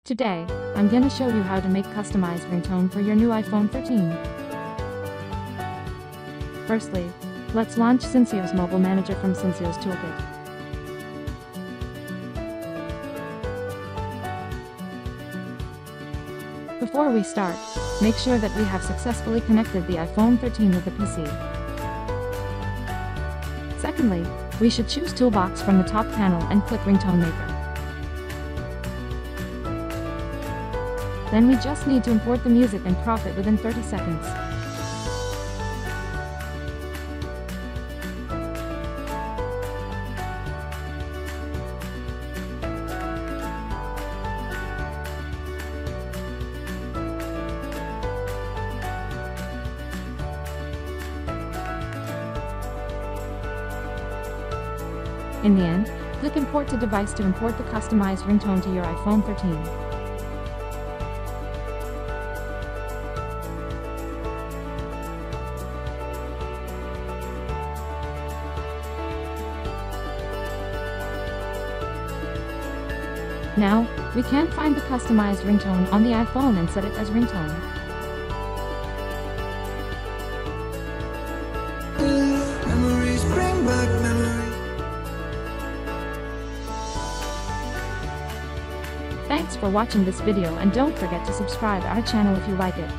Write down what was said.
Today, I'm gonna show you how to make customized ringtone for your new iPhone 13. Firstly, let's launch Syncios Mobile Manager from Syncios Toolkit. Before we start, make sure that we have successfully connected the iPhone 13 with the PC. Secondly, we should choose Toolbox from the top panel and click Ringtone Maker. Then we just need to import the music and prop it within 30 seconds. In the end, click Import to Device to import the customized ringtone to your iPhone 13. Now, we can't find the customized ringtone on the iPhone and set it as ringtone. Memories bring back memories. Thanks for watching this video and don't forget to subscribe our channel if you like it.